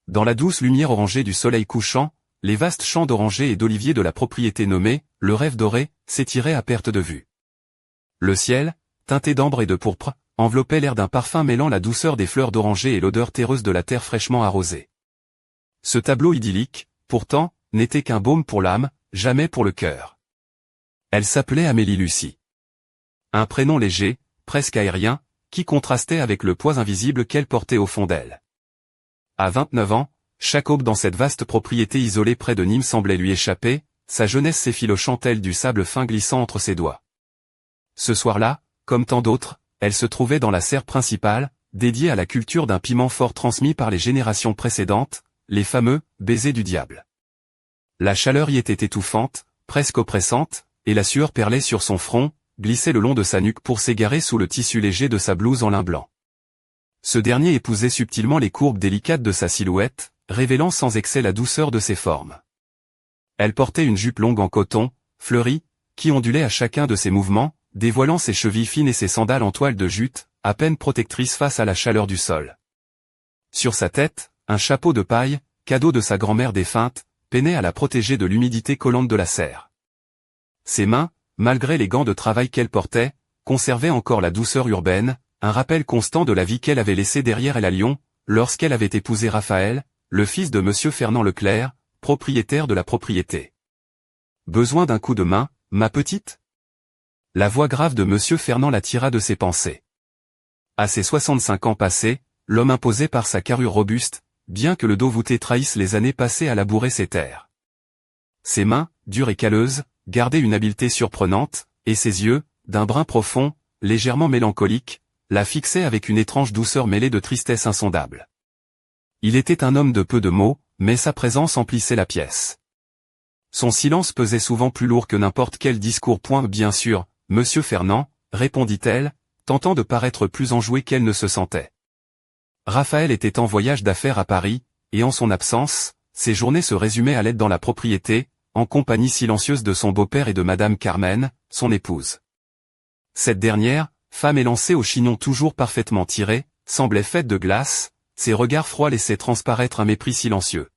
dans la douce lumière orangée du soleil couchant, les vastes champs d'orangers et d'oliviers de la propriété nommée « Le Rêve Doré » s'étiraient à perte de vue. Le ciel, teinté d'ambre et de pourpre, enveloppait l'air d'un parfum mêlant la douceur des fleurs d'oranger et l'odeur terreuse de la terre fraîchement arrosée. Ce tableau idyllique, pourtant, n'était qu'un baume pour l'âme, jamais pour le cœur. Elle s'appelait Amélie Lucie. Un prénom léger, presque aérien, qui contrastait avec le poids invisible qu'elle portait au fond d'elle. À 29 ans, chaque aube dans cette vaste propriété isolée près de Nîmes semblait lui échapper, sa jeunesse s'effilochant telle du sable fin glissant entre ses doigts. Ce soir-là, comme tant d'autres, elle se trouvait dans la serre principale, dédiée à la culture d'un piment fort transmis par les générations précédentes, les fameux « baisers du diable ». La chaleur y était étouffante, presque oppressante, et la sueur perlait sur son front, glissait le long de sa nuque pour s'égarer sous le tissu léger de sa blouse en lin blanc. Ce dernier épousait subtilement les courbes délicates de sa silhouette, révélant sans excès la douceur de ses formes. Elle portait une jupe longue en coton, fleurie, qui ondulait à chacun de ses mouvements, dévoilant ses chevilles fines et ses sandales en toile de jute, à peine protectrices face à la chaleur du sol. Sur sa tête, un chapeau de paille, cadeau de sa grand-mère défunte, peinait à la protéger de l'humidité collante de la serre. Ses mains, malgré les gants de travail qu'elle portait, conservaient encore la douceur urbaine, un rappel constant de la vie qu'elle avait laissée derrière elle à Lyon, lorsqu'elle avait épousé Raphaël, le fils de Monsieur Fernand Leclerc, propriétaire de la propriété. Besoin d'un coup de main, ma petite ? La voix grave de Monsieur Fernand la tira de ses pensées. À ses 65 ans passés, l'homme imposait par sa carrure robuste, bien que le dos voûté trahisse les années passées à labourer ses terres. Ses mains, dures et calleuses, gardaient une habileté surprenante, et ses yeux, d'un brun profond, légèrement mélancolique, la fixaient avec une étrange douceur mêlée de tristesse insondable. Il était un homme de peu de mots, mais sa présence emplissait la pièce. Son silence pesait souvent plus lourd que n'importe quel discours. Bien sûr, Monsieur Fernand, répondit-elle, tentant de paraître plus enjouée qu'elle ne se sentait. Raphaël était en voyage d'affaires à Paris, et en son absence, ses journées se résumaient à l'aide dans la propriété, en compagnie silencieuse de son beau-père et de Madame Carmen, son épouse. Cette dernière, femme élancée au chignon toujours parfaitement tiré, semblait faite de glace, ses regards froids laissaient transparaître un mépris silencieux.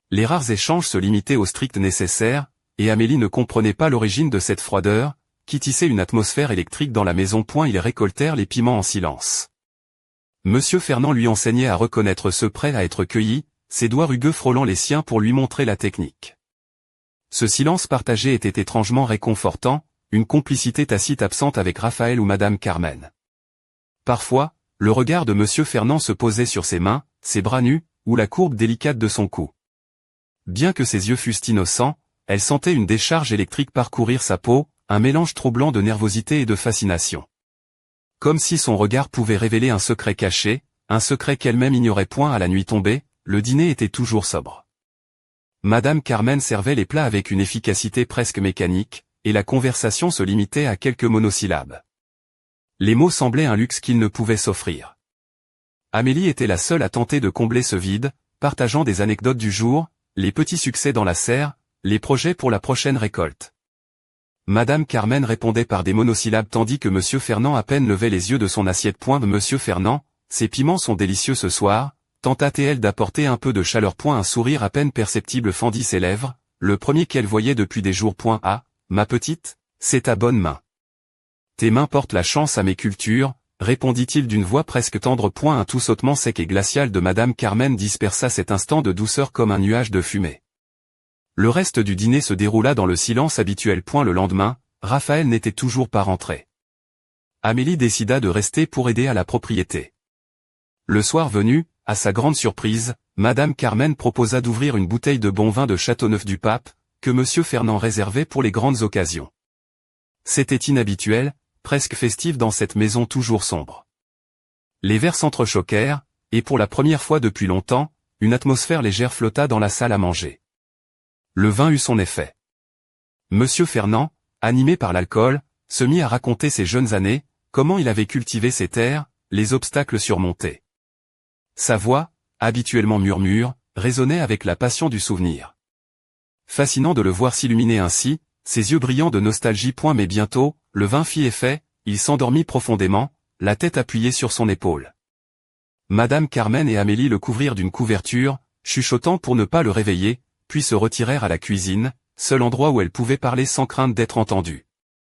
Les rares échanges se limitaient au strict nécessaire, et Amélie ne comprenait pas l'origine de cette froideur, qui tissait une atmosphère électrique dans la maison. Ils récoltèrent les piments en silence. Monsieur Fernand lui enseignait à reconnaître ceux prêts à être cueillis, ses doigts rugueux frôlant les siens pour lui montrer la technique. Ce silence partagé était étrangement réconfortant, une complicité tacite absente avec Raphaël ou Madame Carmen. Parfois, le regard de Monsieur Fernand se posait sur ses mains, ses bras nus, ou la courbe délicate de son cou. Bien que ses yeux fussent innocents, elle sentait une décharge électrique parcourir sa peau, un mélange troublant de nervosité et de fascination. Comme si son regard pouvait révéler un secret caché, un secret qu'elle-même ignorait. À la nuit tombée, le dîner était toujours sobre. Madame Carmen servait les plats avec une efficacité presque mécanique, et la conversation se limitait à quelques monosyllabes. Les mots semblaient un luxe qu'il ne pouvait s'offrir. Amélie était la seule à tenter de combler ce vide, partageant des anecdotes du jour, les petits succès dans la serre, les projets pour la prochaine récolte. Madame Carmen répondait par des monosyllabes tandis que Monsieur Fernand à peine levait les yeux de son assiette. Monsieur Fernand, ces piments sont délicieux ce soir, tenta-t-elle d'apporter un peu de chaleur. Un sourire à peine perceptible fendit ses lèvres, le premier qu'elle voyait depuis des jours. Ah, ma petite, c'est ta bonne main. Tes mains portent la chance à mes cultures, répondit-il d'une voix presque tendre. Un tout sautement sec et glacial de Madame Carmen dispersa cet instant de douceur comme un nuage de fumée. Le reste du dîner se déroula dans le silence habituel. Le lendemain, Raphaël n'était toujours pas rentré. Amélie décida de rester pour aider à la propriété. Le soir venu, à sa grande surprise, Madame Carmen proposa d'ouvrir une bouteille de bon vin de Châteauneuf-du-Pape, que Monsieur Fernand réservait pour les grandes occasions. C'était inhabituel, presque festif dans cette maison toujours sombre. Les verres s'entrechoquèrent, et pour la première fois depuis longtemps, une atmosphère légère flotta dans la salle à manger. Le vin eut son effet. Monsieur Fernand, animé par l'alcool, se mit à raconter ses jeunes années, comment il avait cultivé ses terres, les obstacles surmontés. Sa voix, habituellement murmure, résonnait avec la passion du souvenir. Fascinant de le voir s'illuminer ainsi, ses yeux brillants de nostalgie. Mais bientôt, le vin fit effet, il s'endormit profondément, la tête appuyée sur son épaule. Madame Carmen et Amélie le couvrirent d'une couverture, chuchotant pour ne pas le réveiller, puis se retirèrent à la cuisine, seul endroit où elle pouvait parler sans crainte d'être entendue.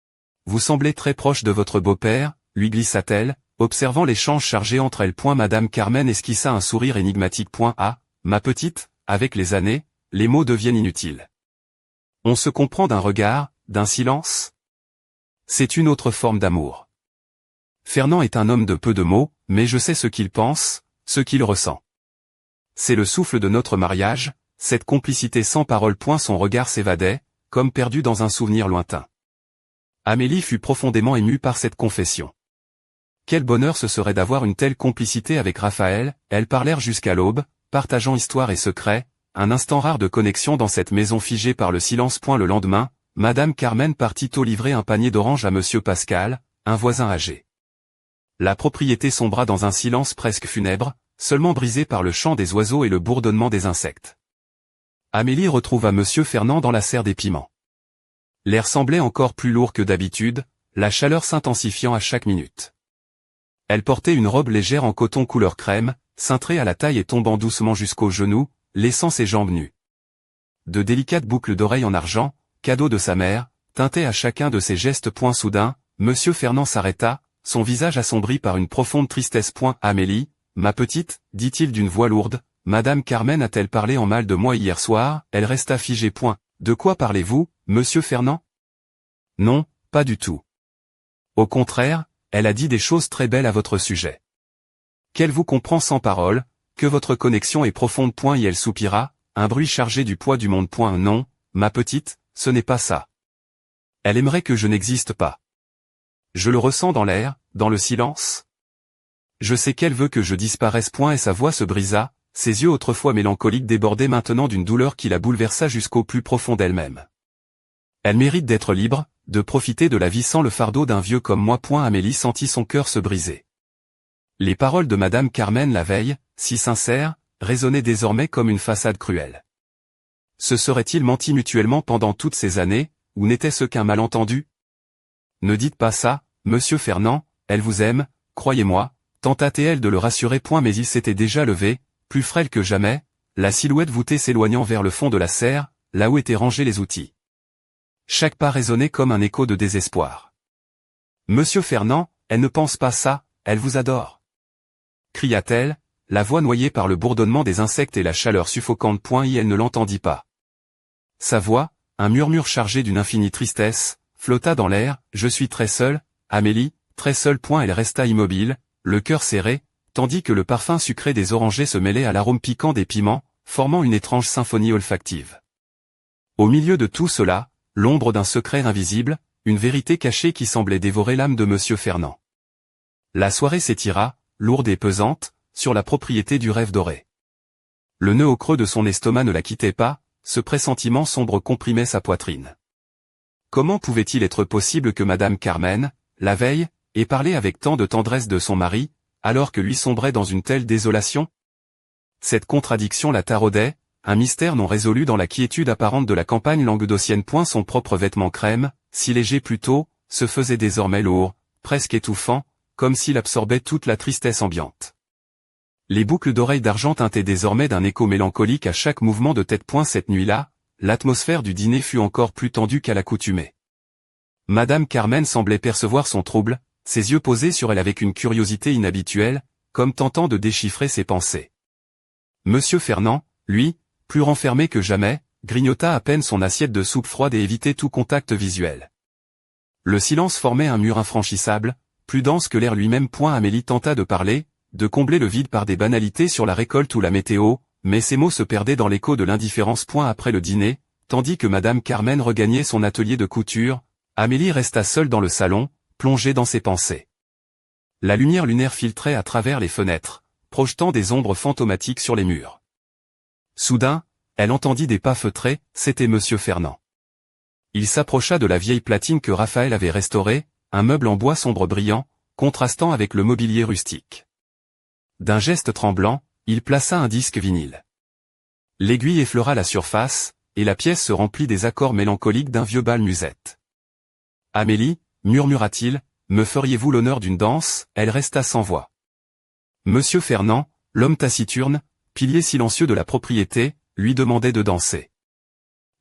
« Vous semblez très proche de votre beau-père », lui glissa-t-elle, observant l'échange chargé entre elles. Madame Carmen esquissa un sourire énigmatique. Ah, ma petite, avec les années, les mots deviennent inutiles. On se comprend d'un regard, d'un silence. C'est une autre forme d'amour. Fernand est un homme de peu de mots, mais je sais ce qu'il pense, ce qu'il ressent. C'est le souffle de notre mariage, cette complicité sans parole. Son regard s'évadait, comme perdu dans un souvenir lointain. Amélie fut profondément émue par cette confession. Quel bonheur ce serait d'avoir une telle complicité avec Raphaël. Elles parlèrent jusqu'à l'aube, partageant histoire et secrets, un instant rare de connexion dans cette maison figée par le silence. Le lendemain, Madame Carmen partit tôt livrer un panier d'oranges à Monsieur Pascal, un voisin âgé. La propriété sombra dans un silence presque funèbre, seulement brisé par le chant des oiseaux et le bourdonnement des insectes. Amélie retrouva Monsieur Fernand dans la serre des piments. L'air semblait encore plus lourd que d'habitude, la chaleur s'intensifiant à chaque minute. Elle portait une robe légère en coton couleur crème, cintrée à la taille et tombant doucement jusqu'aux genoux, laissant ses jambes nues. De délicates boucles d'oreilles en argent, cadeau de sa mère, teintaient à chacun de ses gestes. Soudain, Monsieur Fernand s'arrêta, son visage assombri par une profonde tristesse. Amélie, ma petite, dit-il d'une voix lourde, Madame Carmen a-t-elle parlé en mal de moi hier soir? Elle resta figée. De quoi parlez-vous, Monsieur Fernand? Non, pas du tout. Au contraire, elle a dit des choses très belles à votre sujet. Qu'elle vous comprend sans parole, que votre connexion est profonde. Et elle soupira, un bruit chargé du poids du monde. Non, ma petite, ce n'est pas ça. Elle aimerait que je n'existe pas. Je le ressens dans l'air, dans le silence. Je sais qu'elle veut que je disparaisse. Et sa voix se brisa, ses yeux autrefois mélancoliques débordaient maintenant d'une douleur qui la bouleversa jusqu'au plus profond d'elle-même. Elle mérite d'être libre, de profiter de la vie sans le fardeau d'un vieux comme moi. Amélie sentit son cœur se briser. Les paroles de Madame Carmen la veille, si sincères, résonnaient désormais comme une façade cruelle. Se seraient-ils menti mutuellement pendant toutes ces années, ou n'était-ce qu'un malentendu? Ne dites pas ça, Monsieur Fernand, elle vous aime, croyez-moi, tenta-t-elle de le rassurer. Mais il s'était déjà levé, plus frêle que jamais, la silhouette voûtée s'éloignant vers le fond de la serre, là où étaient rangés les outils. Chaque pas résonnait comme un écho de désespoir. Monsieur Fernand, elle ne pense pas ça, elle vous adore. Cria-t-elle, la voix noyée par le bourdonnement des insectes et la chaleur suffocante. Et elle ne l'entendit pas. Sa voix, un murmure chargé d'une infinie tristesse, flotta dans l'air. Je suis très seule, Amélie, très seule. Elle resta immobile, le cœur serré, tandis que le parfum sucré des orangers se mêlait à l'arôme piquant des piments, formant une étrange symphonie olfactive. Au milieu de tout cela, l'ombre d'un secret invisible, une vérité cachée qui semblait dévorer l'âme de Monsieur Fernand. La soirée s'étira, lourde et pesante, sur la propriété du rêve doré. Le nœud au creux de son estomac ne la quittait pas, ce pressentiment sombre comprimait sa poitrine. Comment pouvait-il être possible que Madame Carmen, la veille, ait parlé avec tant de tendresse de son mari, alors que lui sombrait dans une telle désolation? Cette contradiction la taraudait, un mystère non résolu dans la quiétude apparente de la campagne languedocienne. Son propre vêtement crème, si léger plus tôt, se faisait désormais lourd, presque étouffant, comme s'il absorbait toute la tristesse ambiante. Les boucles d'oreilles d'argent teintaient désormais d'un écho mélancolique à chaque mouvement de tête. Cette nuit-là, l'atmosphère du dîner fut encore plus tendue qu'à l'accoutumée. Madame Carmen semblait percevoir son trouble, ses yeux posés sur elle avec une curiosité inhabituelle, comme tentant de déchiffrer ses pensées. Monsieur Fernand, lui, plus renfermé que jamais, grignota à peine son assiette de soupe froide et évitait tout contact visuel. Le silence formait un mur infranchissable, plus dense que l'air lui-même. Amélie tenta de parler, de combler le vide par des banalités sur la récolte ou la météo, mais ses mots se perdaient dans l'écho de l'indifférence. Après le dîner, tandis que Madame Carmen regagnait son atelier de couture, Amélie resta seule dans le salon, plongée dans ses pensées. La lumière lunaire filtrait à travers les fenêtres, projetant des ombres fantomatiques sur les murs. Soudain, elle entendit des pas feutrés, c'était Monsieur Fernand. Il s'approcha de la vieille platine que Raphaël avait restaurée, un meuble en bois sombre brillant, contrastant avec le mobilier rustique. D'un geste tremblant, il plaça un disque vinyle. L'aiguille effleura la surface, et la pièce se remplit des accords mélancoliques d'un vieux bal musette. « Amélie, murmura-t-il, me feriez-vous l'honneur d'une danse ?» Elle resta sans voix. Monsieur Fernand, l'homme taciturne, pilier silencieux de la propriété, lui demandait de danser.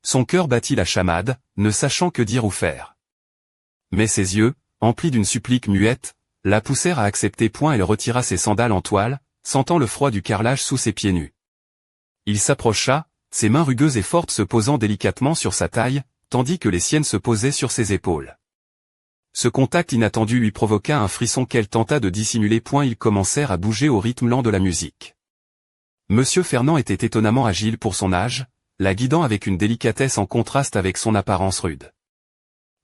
Son cœur battit la chamade, ne sachant que dire ou faire. Mais ses yeux, emplis d'une supplique muette, la poussèrent à accepter. Elle retira ses sandales en toile, sentant le froid du carrelage sous ses pieds nus. Il s'approcha, ses mains rugueuses et fortes se posant délicatement sur sa taille, tandis que les siennes se posaient sur ses épaules. Ce contact inattendu lui provoqua un frisson qu'elle tenta de dissimuler. Ils commencèrent à bouger au rythme lent de la musique. Monsieur Fernand était étonnamment agile pour son âge, la guidant avec une délicatesse en contraste avec son apparence rude.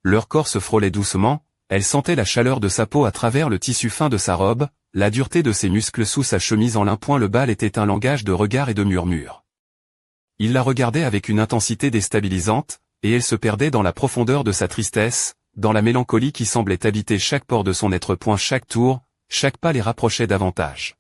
Leur corps se frôlait doucement, elle sentait la chaleur de sa peau à travers le tissu fin de sa robe, la dureté de ses muscles sous sa chemise en lin. Le bal était un langage de regard et de murmures. Il la regardait avec une intensité déstabilisante, et elle se perdait dans la profondeur de sa tristesse, dans la mélancolie qui semblait habiter chaque pore de son être. Chaque tour, chaque pas les rapprochait davantage.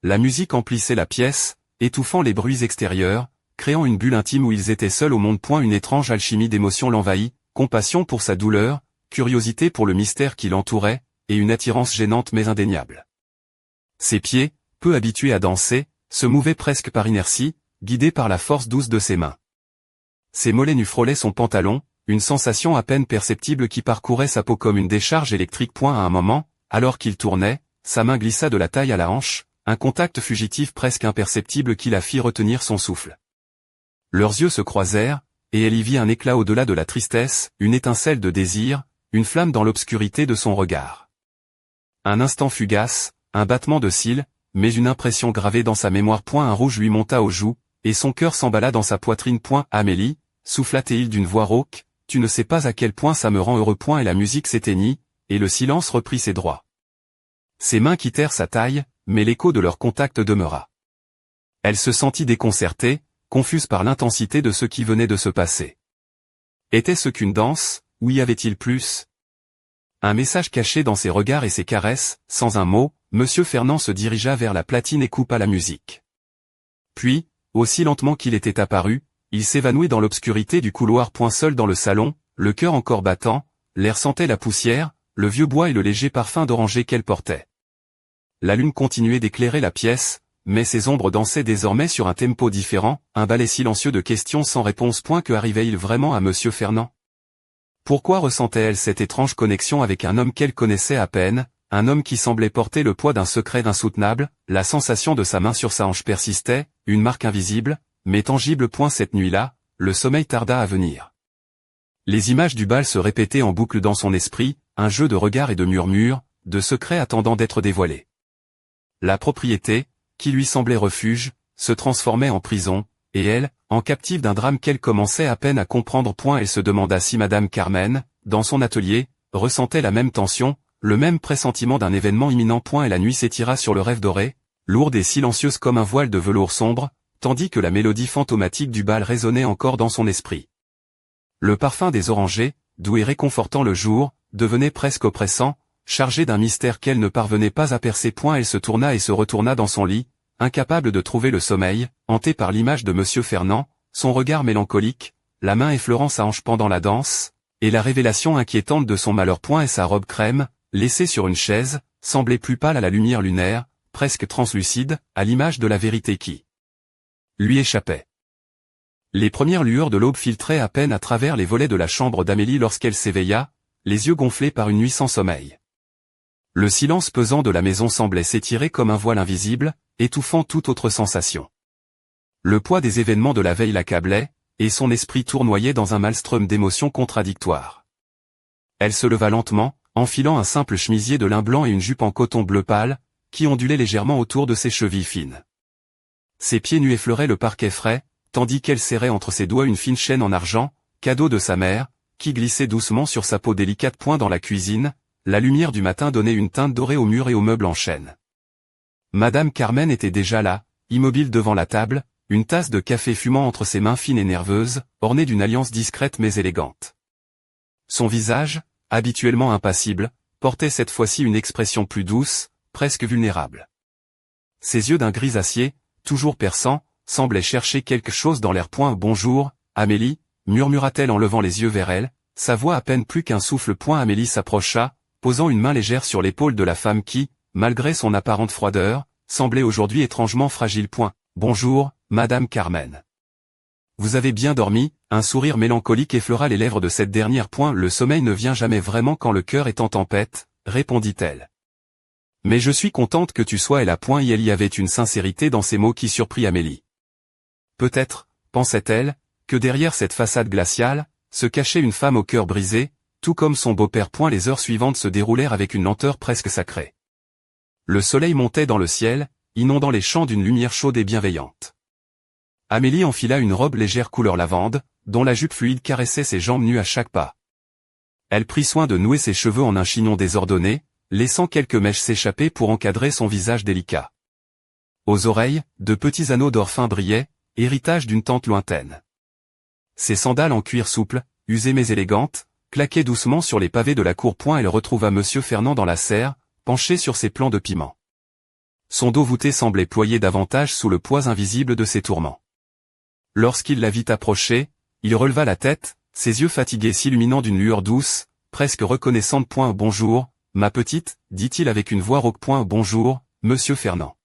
La musique emplissait la pièce, étouffant les bruits extérieurs, créant une bulle intime où ils étaient seuls au monde. Une étrange alchimie d'émotions l'envahit, compassion pour sa douleur, curiosité pour le mystère qui l'entourait, et une attirance gênante mais indéniable. Ses pieds, peu habitués à danser, se mouvaient presque par inertie, guidés par la force douce de ses mains. Ses mollets nus frôlaient son pantalon, une sensation à peine perceptible qui parcourait sa peau comme une décharge électrique. À un moment, alors qu'il tournait, sa main glissa de la taille à la hanche, un contact fugitif presque imperceptible qui la fit retenir son souffle. Leurs yeux se croisèrent, et elle y vit un éclat au-delà de la tristesse, une étincelle de désir, une flamme dans l'obscurité de son regard. Un instant fugace, un battement de cils, mais une impression gravée dans sa mémoire. Un rouge lui monta aux joues, et son cœur s'emballa dans sa poitrine. Amélie, souffla-t-il d'une voix rauque, tu ne sais pas à quel point ça me rend heureux. Et la musique s'éteignit, et le silence reprit ses droits. Ses mains quittèrent sa taille, mais l'écho de leur contact demeura. Elle se sentit déconcertée, confuse par l'intensité de ce qui venait de se passer. Était-ce qu'une danse, ou y avait-il plus? Un message caché dans ses regards et ses caresses, sans un mot, Monsieur Fernand se dirigea vers la platine et coupa la musique. Puis, aussi lentement qu'il était apparu, il s'évanouit dans l'obscurité du couloir. Seul dans le salon, le cœur encore battant, l'air sentait la poussière, le vieux bois et le léger parfum d'oranger qu'elle portait. La lune continuait d'éclairer la pièce, mais ses ombres dansaient désormais sur un tempo différent, un ballet silencieux de questions sans réponse. Que arrivait-il vraiment à Monsieur Fernand? Pourquoi ressentait-elle cette étrange connexion avec un homme qu'elle connaissait à peine, un homme qui semblait porter le poids d'un secret insoutenable? La sensation de sa main sur sa hanche persistait, une marque invisible, mais tangible. Cette nuit-là, le sommeil tarda à venir. Les images du bal se répétaient en boucle dans son esprit, un jeu de regards et de murmures, de secrets attendant d'être dévoilés. La propriété, qui lui semblait refuge, se transformait en prison, et elle, en captive d'un drame qu'elle commençait à peine à comprendre. Elle se demanda si Madame Carmen, dans son atelier, ressentait la même tension, le même pressentiment d'un événement imminent. Et la nuit s'étira sur le rêve doré, lourde et silencieuse comme un voile de velours sombre, tandis que la mélodie fantomatique du bal résonnait encore dans son esprit. Le parfum des orangers, doux et réconfortant le jour, devenait presque oppressant, chargé d'un mystère qu'elle ne parvenait pas à percer. Elle se tourna et se retourna dans son lit, incapable de trouver le sommeil, hantée par l'image de Monsieur Fernand, son regard mélancolique, la main effleurant sa hanche pendant la danse, et la révélation inquiétante de son malheur. Et sa robe crème, laissée sur une chaise, semblait plus pâle à la lumière lunaire, presque translucide, à l'image de la vérité qui lui échappait. Les premières lueurs de l'aube filtraient à peine à travers les volets de la chambre d'Amélie lorsqu'elle s'éveilla, les yeux gonflés par une nuit sans sommeil. Le silence pesant de la maison semblait s'étirer comme un voile invisible, étouffant toute autre sensation. Le poids des événements de la veille l'accablait, et son esprit tournoyait dans un maelstrom d'émotions contradictoires. Elle se leva lentement, enfilant un simple chemisier de lin blanc et une jupe en coton bleu pâle, qui ondulait légèrement autour de ses chevilles fines. Ses pieds nus effleuraient le parquet frais, tandis qu'elle serrait entre ses doigts une fine chaîne en argent, cadeau de sa mère, qui glissait doucement sur sa peau délicate. Dans la cuisine, la lumière du matin donnait une teinte dorée aux murs et aux meubles en chêne. Madame Carmen était déjà là, immobile devant la table, une tasse de café fumant entre ses mains fines et nerveuses, ornée d'une alliance discrète mais élégante. Son visage, habituellement impassible, portait cette fois-ci une expression plus douce, presque vulnérable. Ses yeux d'un gris acier, toujours perçants, semblaient chercher quelque chose dans l'air. Bonjour, Amélie, murmura-t-elle en levant les yeux vers elle, sa voix à peine plus qu'un souffle. Amélie s'approcha, posant une main légère sur l'épaule de la femme qui, malgré son apparente froideur, semblait aujourd'hui étrangement fragile. bonjour, Madame Carmen. Vous avez bien dormi ?» Un sourire mélancolique effleura les lèvres de cette dernière. Le sommeil ne vient jamais vraiment quand le cœur est en tempête, répondit-elle. Mais je suis contente que tu sois là. Et il y avait une sincérité dans ces mots qui surprit Amélie. Peut-être, pensait-elle, que derrière cette façade glaciale, se cachait une femme au cœur brisé, tout comme son beau-père. Les heures suivantes se déroulèrent avec une lenteur presque sacrée. Le soleil montait dans le ciel, inondant les champs d'une lumière chaude et bienveillante. Amélie enfila une robe légère couleur lavande, dont la jupe fluide caressait ses jambes nues à chaque pas. Elle prit soin de nouer ses cheveux en un chignon désordonné, laissant quelques mèches s'échapper pour encadrer son visage délicat. Aux oreilles, de petits anneaux d'or fin brillaient, héritage d'une tante lointaine. Ses sandales en cuir souple, usées mais élégantes, claquaient doucement sur les pavés de la cour. Elle retrouva Monsieur Fernand dans la serre, penché sur ses plants de piment. Son dos voûté semblait ployer davantage sous le poids invisible de ses tourments. Lorsqu'il la vit approcher, il releva la tête, ses yeux fatigués s'illuminant d'une lueur douce, presque reconnaissante. Bonjour, ma petite, dit-il avec une voix rauque. Bonjour, Monsieur Fernand.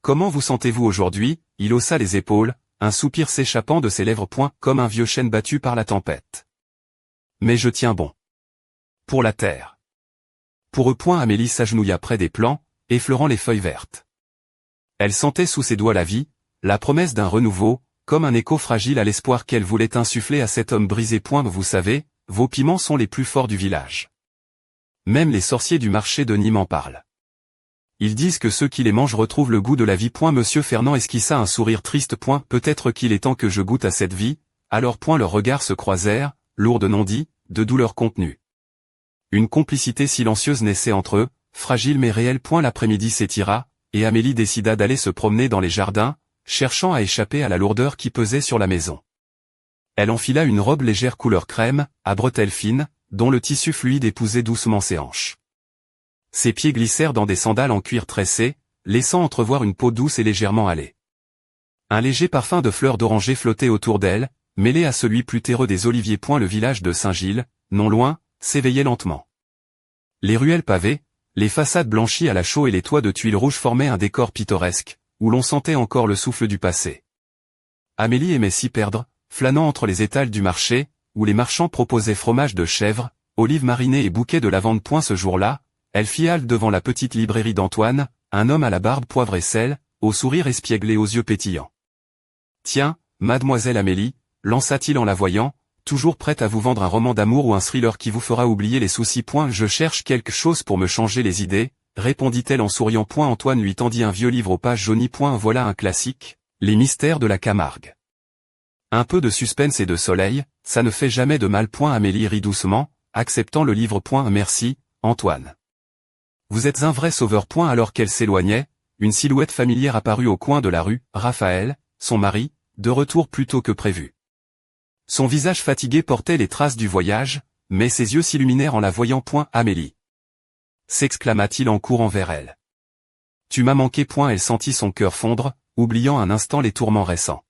Comment vous sentez-vous aujourd'hui? Il haussa les épaules, un soupir s'échappant de ses lèvres. Comme un vieux chêne battu par la tempête. Mais je tiens bon. Pour la terre. Pour eux. Amélie s'agenouilla près des plants, effleurant les feuilles vertes. Elle sentait sous ses doigts la vie, la promesse d'un renouveau, comme un écho fragile à l'espoir qu'elle voulait insuffler à cet homme brisé. Vous savez, vos piments sont les plus forts du village. Même les sorciers du marché de Nîmes en parlent. Ils disent que ceux qui les mangent retrouvent le goût de la vie. Monsieur Fernand esquissa un sourire triste. Peut-être qu'il est temps que je goûte à cette vie. Alors. Leurs regards se croisèrent, lourds de non-dits, de douleurs contenues. Une complicité silencieuse naissait entre eux, fragile mais réelle. L'après-midi s'étira, et Amélie décida d'aller se promener dans les jardins, cherchant à échapper à la lourdeur qui pesait sur la maison. Elle enfila une robe légère couleur crème, à bretelles fines, dont le tissu fluide épousait doucement ses hanches. Ses pieds glissèrent dans des sandales en cuir tressé, laissant entrevoir une peau douce et légèrement hâlée. Un léger parfum de fleurs d'oranger flottait autour d'elle, mêlé à celui plus terreux des oliviers. Le village de Saint-Gilles, non loin, s'éveillait lentement. Les ruelles pavées, les façades blanchies à la chaux et les toits de tuiles rouges formaient un décor pittoresque, où l'on sentait encore le souffle du passé. Amélie aimait s'y perdre, flânant entre les étals du marché, où les marchands proposaient fromage de chèvre, olives marinées et bouquets de lavande. Ce jour-là, elle fit halte devant la petite librairie d'Antoine, un homme à la barbe poivre et sel, au sourire espièglé aux yeux pétillants. « Tiens, mademoiselle Amélie, lança-t-il en la voyant, toujours prête à vous vendre un roman d'amour ou un thriller qui vous fera oublier les soucis. Je cherche quelque chose pour me changer les idées, répondit-elle en souriant. Antoine lui tendit un vieux livre aux pages jaunies. Voilà un classique, Les mystères de la Camargue. Un peu de suspense et de soleil, ça ne fait jamais de mal. Amélie rit doucement, acceptant le livre. Merci, Antoine. Vous êtes un vrai sauveur. Alors qu'elle s'éloignait, une silhouette familière apparut au coin de la rue, Raphaël, son mari, de retour plus tôt que prévu. Son visage fatigué portait les traces du voyage, mais ses yeux s'illuminèrent en la voyant. Amélie, s'exclama-t-il en courant vers elle. Tu m'as manqué. Elle sentit son cœur fondre, oubliant un instant les tourments récents.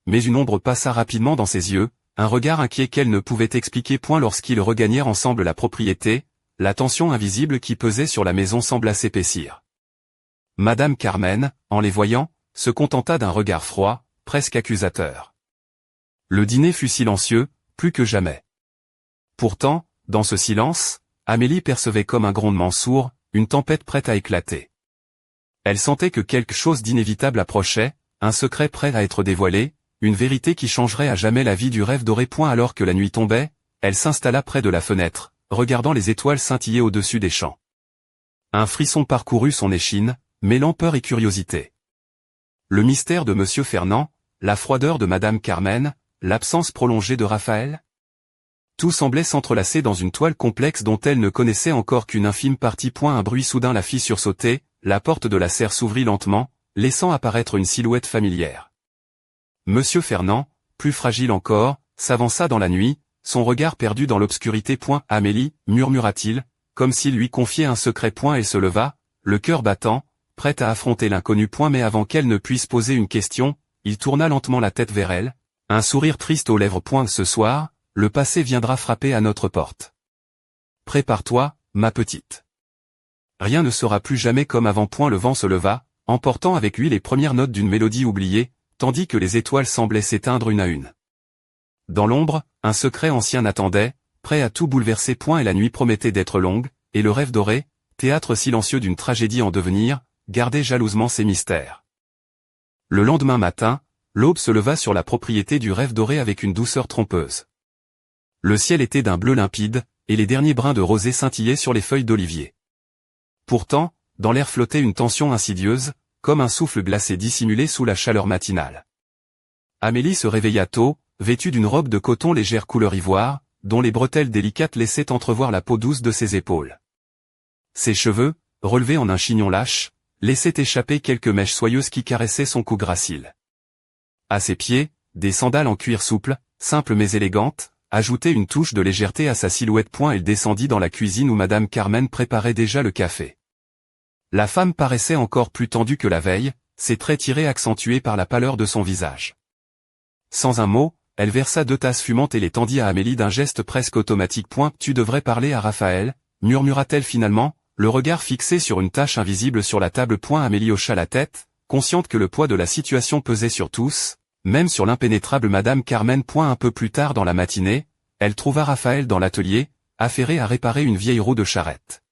Mais une ombre passa rapidement dans ses yeux, un regard inquiet qu'elle ne pouvait expliquer. Lorsqu'ils regagnèrent ensemble la propriété, la tension invisible qui pesait sur la maison sembla s'épaissir. Madame Carmen, en les voyant, se contenta d'un regard froid, presque accusateur. Le dîner fut silencieux, plus que jamais. Pourtant, dans ce silence, Amélie percevait comme un grondement sourd, une tempête prête à éclater. Elle sentait que quelque chose d'inévitable approchait, un secret prêt à être dévoilé, une vérité qui changerait à jamais la vie du rêve doré. Alors que la nuit tombait, elle s'installa près de la fenêtre, regardant les étoiles scintiller au-dessus des champs. Un frisson parcourut son échine, mêlant peur et curiosité. Le mystère de Monsieur Fernand, la froideur de Madame Carmen, l'absence prolongée de Raphaël? Tout semblait s'entrelacer dans une toile complexe dont elle ne connaissait encore qu'une infime partie. Un bruit soudain la fit sursauter, la porte de la serre s'ouvrit lentement, laissant apparaître une silhouette familière. Monsieur Fernand, plus fragile encore, s'avança dans la nuit, son regard perdu dans l'obscurité. Amélie, murmura-t-il, comme s'il lui confiait un secret. Elle se leva, le cœur battant, prête à affronter l'inconnu. Mais avant qu'elle ne puisse poser une question, il tourna lentement la tête vers elle, un sourire triste aux lèvres. Ce soir, le passé viendra frapper à notre porte. Prépare-toi, ma petite. Rien ne sera plus jamais comme avant. Le vent se leva, emportant avec lui les premières notes d'une mélodie oubliée, tandis que les étoiles semblaient s'éteindre une à une. Dans l'ombre, un secret ancien attendait, prêt à tout bouleverser. Et la nuit promettait d'être longue, et le rêve doré, théâtre silencieux d'une tragédie en devenir, gardait jalousement ses mystères. Le lendemain matin, l'aube se leva sur la propriété du rêve doré avec une douceur trompeuse. Le ciel était d'un bleu limpide, et les derniers brins de rosée scintillaient sur les feuilles d'olivier. Pourtant, dans l'air flottait une tension insidieuse, comme un souffle glacé dissimulé sous la chaleur matinale. Amélie se réveilla tôt, vêtue d'une robe de coton légère couleur ivoire, dont les bretelles délicates laissaient entrevoir la peau douce de ses épaules. Ses cheveux, relevés en un chignon lâche, laissaient échapper quelques mèches soyeuses qui caressaient son cou gracile. À ses pieds, des sandales en cuir souple, simples mais élégantes, ajoutaient une touche de légèreté à sa silhouette. Elle descendit dans la cuisine où Madame Carmen préparait déjà le café. La femme paraissait encore plus tendue que la veille, ses traits tirés accentués par la pâleur de son visage. Sans un mot, elle versa 2 tasses fumantes et les tendit à Amélie d'un geste presque automatique. Tu devrais parler à Raphaël, murmura-t-elle finalement, le regard fixé sur une tache invisible sur la table. Amélie hocha la tête, consciente que le poids de la situation pesait sur tous, même sur l'impénétrable Madame Carmen. Un peu plus tard dans la matinée, elle trouva Raphaël dans l'atelier, affairé à réparer une vieille roue de charrette.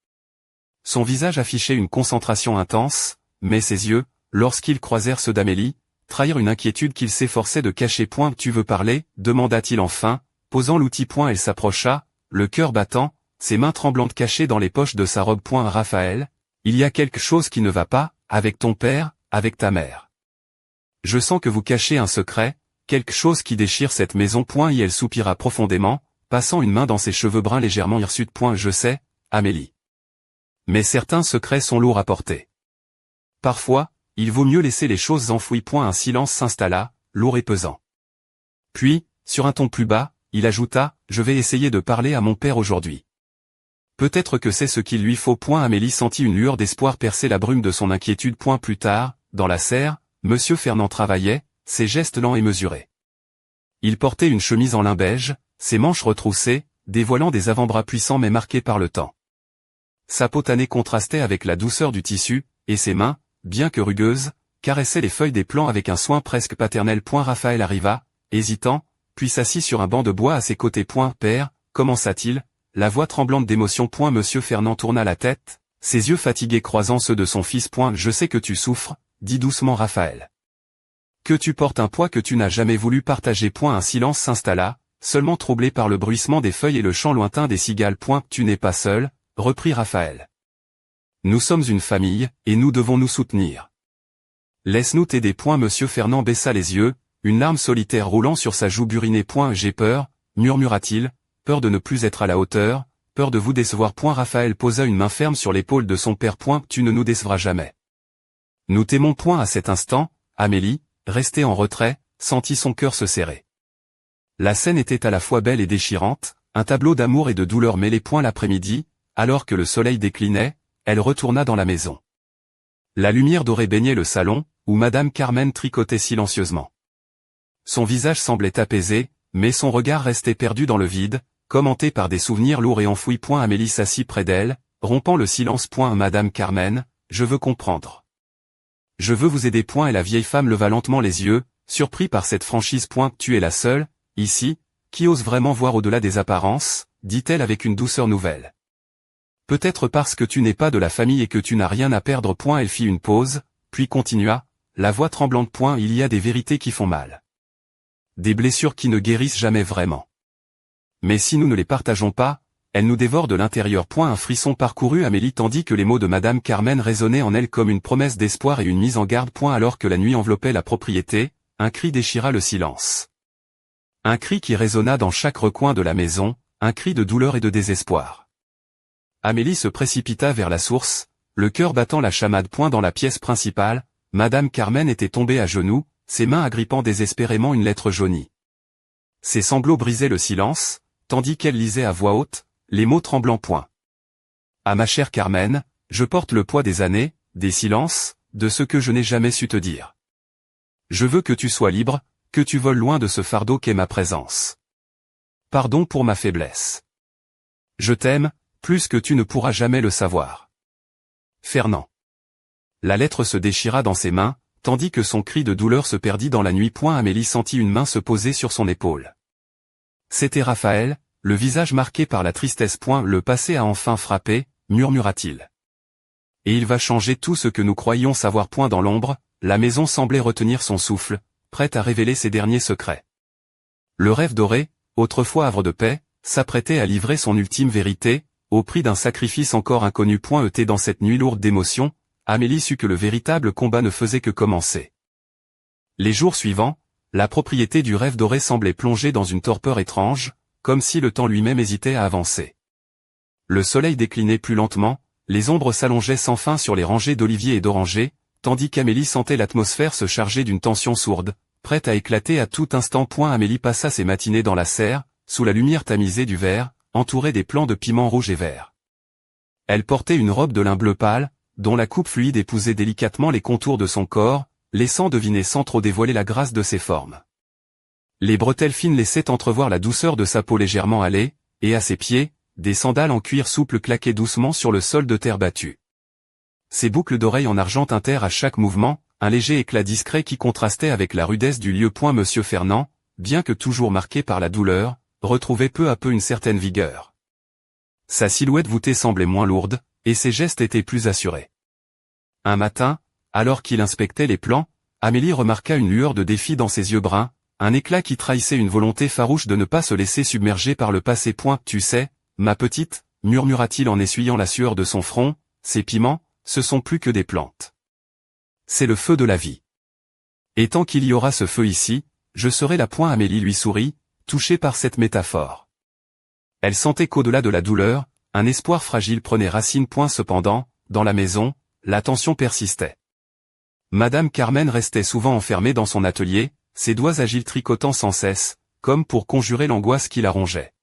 Son visage affichait une concentration intense, mais ses yeux, lorsqu'ils croisèrent ceux d'Amélie, trahirent une inquiétude qu'il s'efforçait de cacher. Tu veux parler, demanda-t-il enfin, posant l'outil. Elle s'approcha, le cœur battant, ses mains tremblantes cachées dans les poches de sa robe. Raphaël, il y a quelque chose qui ne va pas, avec ton père, avec ta mère. Je sens que vous cachez un secret, quelque chose qui déchire cette maison. Et elle soupira profondément, passant une main dans ses cheveux bruns légèrement hirsutes. Je sais, Amélie. Mais certains secrets sont lourds à porter. Parfois, il vaut mieux laisser les choses enfouies. Un silence s'installa, lourd et pesant. Puis, sur un ton plus bas, il ajouta, je vais essayer de parler à mon père aujourd'hui. Peut-être que c'est ce qu'il lui faut. Amélie sentit une lueur d'espoir percer la brume de son inquiétude. Plus tard, dans la serre, Monsieur Fernand travaillait, ses gestes lents et mesurés. Il portait une chemise en lin beige, ses manches retroussées, dévoilant des avant-bras puissants mais marqués par le temps. Sa peau tannée contrastait avec la douceur du tissu, et ses mains, bien que rugueuses, caressaient les feuilles des plants avec un soin presque paternel. Raphaël arriva, hésitant, puis s'assit sur un banc de bois à ses côtés. Père, commença-t-il, la voix tremblante d'émotion. Monsieur Fernand tourna la tête, ses yeux fatigués croisant ceux de son fils. Je sais que tu souffres, dit doucement Raphaël. Que tu portes un poids que tu n'as jamais voulu partager. Un silence s'installa, seulement troublé par le bruissement des feuilles et le chant lointain des cigales. Tu n'es pas seul, reprit Raphaël. Nous sommes une famille, et nous devons nous soutenir. Laisse-nous t'aider. Monsieur Fernand baissa les yeux, une larme solitaire roulant sur sa joue burinée. J'ai peur, murmura-t-il, peur de ne plus être à la hauteur, peur de vous décevoir. Raphaël posa une main ferme sur l'épaule de son père. Tu ne nous décevras jamais. Nous t'aimons. À cet instant, Amélie, restée en retrait, sentit son cœur se serrer. La scène était à la fois belle et déchirante, un tableau d'amour et de douleur mêlés. L'après-midi, alors que le soleil déclinait, elle retourna dans la maison. La lumière dorée baignait le salon, où Madame Carmen tricotait silencieusement. Son visage semblait apaisé, mais son regard restait perdu dans le vide, comme hanté par des souvenirs lourds et enfouis. Amélie s'assit près d'elle, rompant le silence. Madame Carmen, je veux comprendre. Je veux vous aider. Et la vieille femme leva lentement les yeux, surpris par cette franchise. Tu es la seule, ici, qui ose vraiment voir au-delà des apparences, dit-elle avec une douceur nouvelle. Peut-être parce que tu n'es pas de la famille et que tu n'as rien à perdre. Elle fit une pause, puis continua, la voix tremblante. Il y a des vérités qui font mal. Des blessures qui ne guérissent jamais vraiment. Mais si nous ne les partageons pas, elles nous dévorent de l'intérieur. Un frisson parcourut Amélie tandis que les mots de Madame Carmen résonnaient en elle comme une promesse d'espoir et une mise en garde. Alors que la nuit enveloppait la propriété, un cri déchira le silence. Un cri qui résonna dans chaque recoin de la maison, un cri de douleur et de désespoir. Amélie se précipita vers la source, le cœur battant la chamade. Dans la pièce principale, Madame Carmen était tombée à genoux, ses mains agrippant désespérément une lettre jaunie. Ses sanglots brisaient le silence, tandis qu'elle lisait à voix haute, les mots tremblants. À ma chère Carmen, je porte le poids des années, des silences, de ce que je n'ai jamais su te dire. Je veux que tu sois libre, que tu voles loin de ce fardeau qu'est ma présence. Pardon pour ma faiblesse. Je t'aime, plus que tu ne pourras jamais le savoir. Fernand. La lettre se déchira dans ses mains, tandis que son cri de douleur se perdit dans la nuit. Amélie sentit une main se poser sur son épaule. C'était Raphaël, le visage marqué par la tristesse. Le passé a enfin frappé, murmura-t-il. Et il va changer tout ce que nous croyions savoir. Dans l'ombre, la maison semblait retenir son souffle, prête à révéler ses derniers secrets. Le rêve doré, autrefois havre de paix, s'apprêtait à livrer son ultime vérité, au prix d'un sacrifice encore inconnu. Dans cette nuit lourde d'émotions, Amélie sut que le véritable combat ne faisait que commencer. Les jours suivants, la propriété du rêve doré semblait plongée dans une torpeur étrange, comme si le temps lui-même hésitait à avancer. Le soleil déclinait plus lentement, les ombres s'allongeaient sans fin sur les rangées d'oliviers et d'orangers, tandis qu'Amélie sentait l'atmosphère se charger d'une tension sourde, prête à éclater à tout instant. Amélie passa ses matinées dans la serre, sous la lumière tamisée du verre, entourée des plants de piments rouges et verts. Elle portait une robe de lin bleu pâle, dont la coupe fluide épousait délicatement les contours de son corps, laissant deviner sans trop dévoiler la grâce de ses formes. Les bretelles fines laissaient entrevoir la douceur de sa peau légèrement hâlée, et à ses pieds, des sandales en cuir souple claquaient doucement sur le sol de terre battue. Ses boucles d'oreilles en argent teintèrent à chaque mouvement, un léger éclat discret qui contrastait avec la rudesse du lieu. Monsieur Fernand, bien que toujours marqué par la douleur, retrouvait peu à peu une certaine vigueur. Sa silhouette voûtée semblait moins lourde, et ses gestes étaient plus assurés. Un matin, alors qu'il inspectait les plans, Amélie remarqua une lueur de défi dans ses yeux bruns, un éclat qui trahissait une volonté farouche de ne pas se laisser submerger par le passé. Tu sais, ma petite, murmura-t-il en essuyant la sueur de son front, ces piments, ce sont plus que des plantes. C'est le feu de la vie. Et tant qu'il y aura ce feu ici, je serai là. Amélie lui sourit, touchée par cette métaphore. Elle sentait qu'au-delà de la douleur, un espoir fragile prenait racine. Cependant, dans la maison, la tension persistait. Madame Carmen restait souvent enfermée dans son atelier, ses doigts agiles tricotant sans cesse, comme pour conjurer l'angoisse qui la rongeait.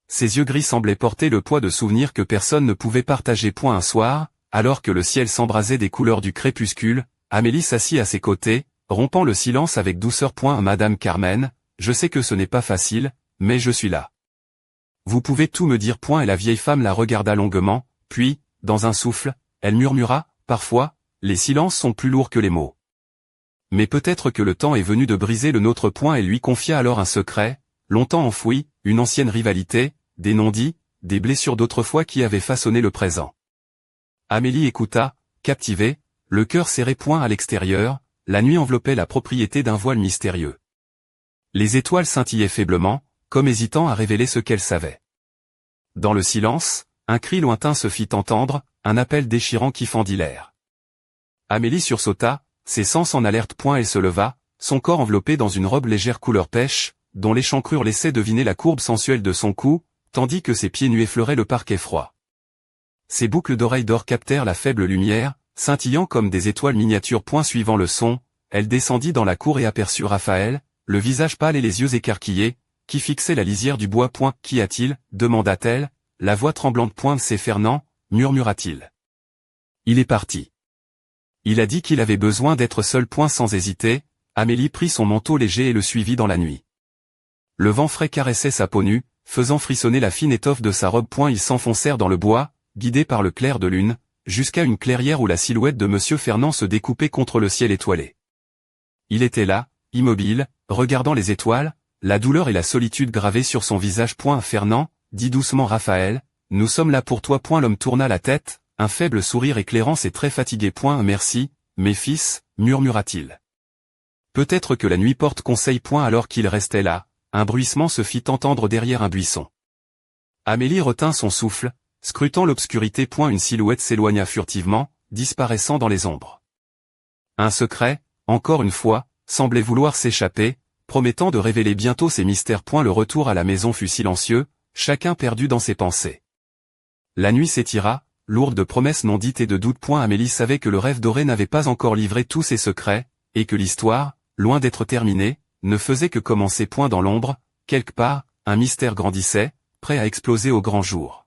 Ses yeux gris semblaient porter le poids de souvenirs que personne ne pouvait partager. Un soir, alors que le ciel s'embrasait des couleurs du crépuscule, Amélie s'assit à ses côtés, rompant le silence avec douceur. Madame Carmen, je sais que ce n'est pas facile, mais je suis là. Vous pouvez tout me dire. Et la vieille femme la regarda longuement, puis, dans un souffle, elle murmura, parfois, les silences sont plus lourds que les mots. Mais peut-être que le temps est venu de briser le nôtre. Elle lui confia alors un secret, longtemps enfoui, une ancienne rivalité, des non-dits, des blessures d'autrefois qui avaient façonné le présent. Amélie écouta, captivée, le cœur serré. À l'extérieur, la nuit enveloppait la propriété d'un voile mystérieux. Les étoiles scintillaient faiblement, comme hésitant à révéler ce qu'elles savaient. Dans le silence, un cri lointain se fit entendre, un appel déchirant qui fendit l'air. Amélie sursauta, ses sens en alerte. Elle se leva, son corps enveloppé dans une robe légère couleur pêche, dont l'échancrure laissait deviner la courbe sensuelle de son cou, tandis que ses pieds nus effleuraient le parquet froid. Ses boucles d'oreilles d'or captèrent la faible lumière, scintillant comme des étoiles miniatures. Suivant le son, elle descendit dans la cour et aperçut Raphaël, le visage pâle et les yeux écarquillés, qui fixait la lisière du bois. Qu'y a-t-il, demanda-t-elle, la voix tremblante. C'est Fernand, murmura-t-il. Il est parti. Il a dit qu'il avait besoin d'être seul. Sans hésiter, Amélie prit son manteau léger et le suivit dans la nuit. Le vent frais caressait sa peau nue, faisant frissonner la fine étoffe de sa robe. Ils s'enfoncèrent dans le bois, guidés par le clair de lune, jusqu'à une clairière où la silhouette de Monsieur Fernand se découpait contre le ciel étoilé. Il était là, immobile, regardant les étoiles, la douleur et la solitude gravées sur son visage. Fernand, dit doucement Raphaël, nous sommes là pour toi. L'homme tourna la tête, un faible sourire éclairant ses traits fatigués. Merci, mes fils, murmura-t-il. Peut-être que la nuit porte conseil. Alors qu'il restait là, un bruissement se fit entendre derrière un buisson. Amélie retint son souffle, scrutant l'obscurité. Une silhouette s'éloigna furtivement, disparaissant dans les ombres. Un secret, encore une fois, semblait vouloir s'échapper, promettant de révéler bientôt ses mystères. Le retour à la maison fut silencieux, chacun perdu dans ses pensées. La nuit s'étira, lourde de promesses non dites et de doutes. Amélie savait que le rêve doré n'avait pas encore livré tous ses secrets, et que l'histoire, loin d'être terminée, ne faisait que commencer. Dans l'ombre, quelque part, un mystère grandissait, prêt à exploser au grand jour.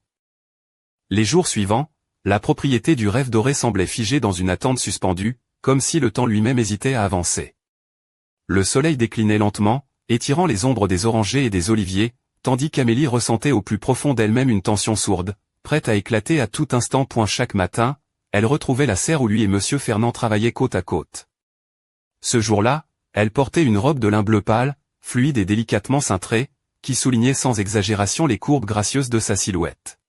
Les jours suivants, la propriété du rêve doré semblait figée dans une attente suspendue, comme si le temps lui-même hésitait à avancer. Le soleil déclinait lentement, étirant les ombres des orangers et des oliviers, tandis qu'Amélie ressentait au plus profond d'elle-même une tension sourde, prête à éclater à tout instant. Chaque matin, elle retrouvait la serre où lui et Monsieur Fernand travaillaient côte à côte. Ce jour-là, elle portait une robe de lin bleu pâle, fluide et délicatement cintrée, qui soulignait sans exagération les courbes gracieuses de sa silhouette.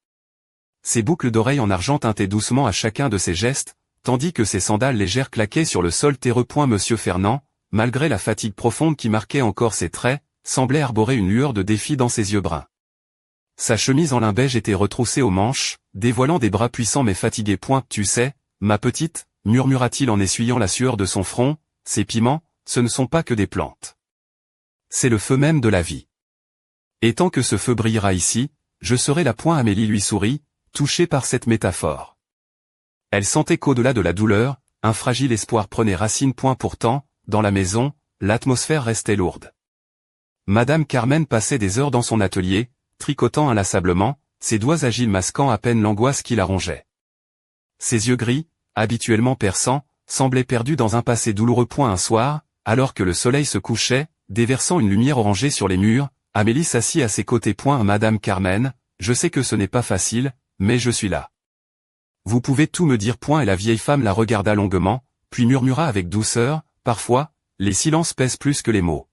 Ses boucles d'oreilles en argent tintaient doucement à chacun de ses gestes, tandis que ses sandales légères claquaient sur le sol terreux. Monsieur Fernand, malgré la fatigue profonde qui marquait encore ses traits, semblait arborer une lueur de défi dans ses yeux bruns. Sa chemise en lin beige était retroussée aux manches, dévoilant des bras puissants mais fatigués. Tu sais, ma petite, murmura-t-il en essuyant la sueur de son front, ces piments, ce ne sont pas que des plantes. C'est le feu même de la vie. Et tant que ce feu brillera ici, je serai là. Amélie lui sourit, touchée par cette métaphore. Elle sentait qu'au-delà de la douleur, un fragile espoir prenait racine. Pourtant, dans la maison, l'atmosphère restait lourde. Madame Carmen passait des heures dans son atelier, tricotant inlassablement, ses doigts agiles masquant à peine l'angoisse qui la rongeait. Ses yeux gris, habituellement perçants, semblaient perdus dans un passé douloureux. Un soir, alors que le soleil se couchait, déversant une lumière orangée sur les murs, Amélie s'assit à ses côtés. Madame Carmen, je sais que ce n'est pas facile, mais je suis là. Vous pouvez tout me dire. Et la vieille femme la regarda longuement, puis murmura avec douceur, parfois, les silences pèsent plus que les mots.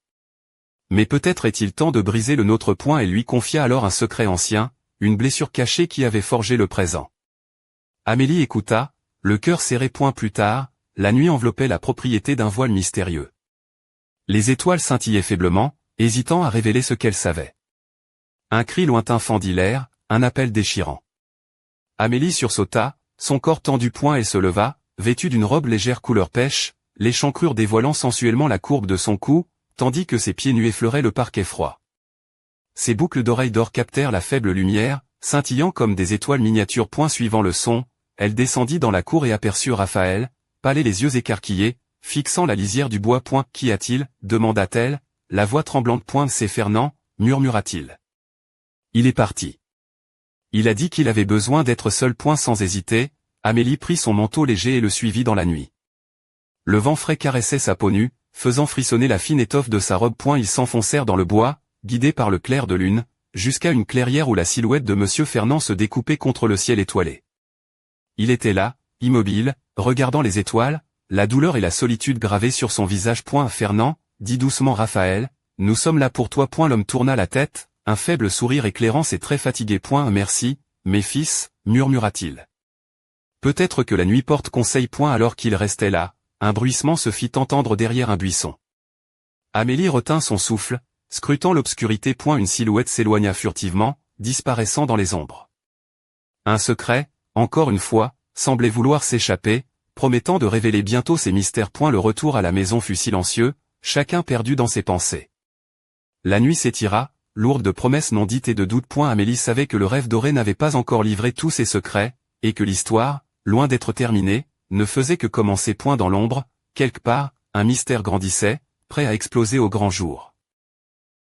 Mais peut-être est-il temps de briser le nôtre. Elle lui confia alors un secret ancien, une blessure cachée qui avait forgé le présent. Amélie écouta, le cœur serré. Plus tard, la nuit enveloppait la propriété d'un voile mystérieux. Les étoiles scintillaient faiblement, hésitant à révéler ce qu'elles savaient. Un cri lointain fendit l'air, un appel déchirant. Amélie sursauta, son corps tendu. Elle se leva, vêtue d'une robe légère couleur pêche, l'échancrure dévoilant sensuellement la courbe de son cou, tandis que ses pieds nus effleuraient le parquet froid. Ses boucles d'oreilles d'or captèrent la faible lumière, scintillant comme des étoiles miniatures. Suivant le son, elle descendit dans la cour et aperçut Raphaël, pâle et les yeux écarquillés, fixant la lisière du bois. Qu'y a-t-il, demanda-t-elle, la voix tremblante. C'est Fernand, murmura-t-il. Il est parti. Il a dit qu'il avait besoin d'être seul. Sans hésiter, Amélie prit son manteau léger et le suivit dans la nuit. Le vent frais caressait sa peau nue, faisant frissonner la fine étoffe de sa robe. Ils s'enfoncèrent dans le bois, guidés par le clair de lune, jusqu'à une clairière où la silhouette de Monsieur Fernand se découpait contre le ciel étoilé. Il était là, immobile, regardant les étoiles, la douleur et la solitude gravées sur son visage. Fernand, dit doucement Raphaël, nous sommes là pour toi. L'homme tourna la tête, un faible sourire éclairant ses traits fatigués. Merci, mes fils, murmura-t-il. Peut-être que la nuit porte conseil. Alors qu'il restait là, un bruissement se fit entendre derrière un buisson. Amélie retint son souffle, scrutant l'obscurité. Une silhouette s'éloigna furtivement, disparaissant dans les ombres. Un secret, encore une fois, semblait vouloir s'échapper, promettant de révéler bientôt ses mystères. Le retour à la maison fut silencieux, chacun perdu dans ses pensées. La nuit s'étira, lourde de promesses non dites et de doutes. Amélie savait que le rêve doré n'avait pas encore livré tous ses secrets, et que l'histoire, loin d'être terminée, ne faisait que commencer. Dans l'ombre, quelque part, un mystère grandissait, prêt à exploser au grand jour.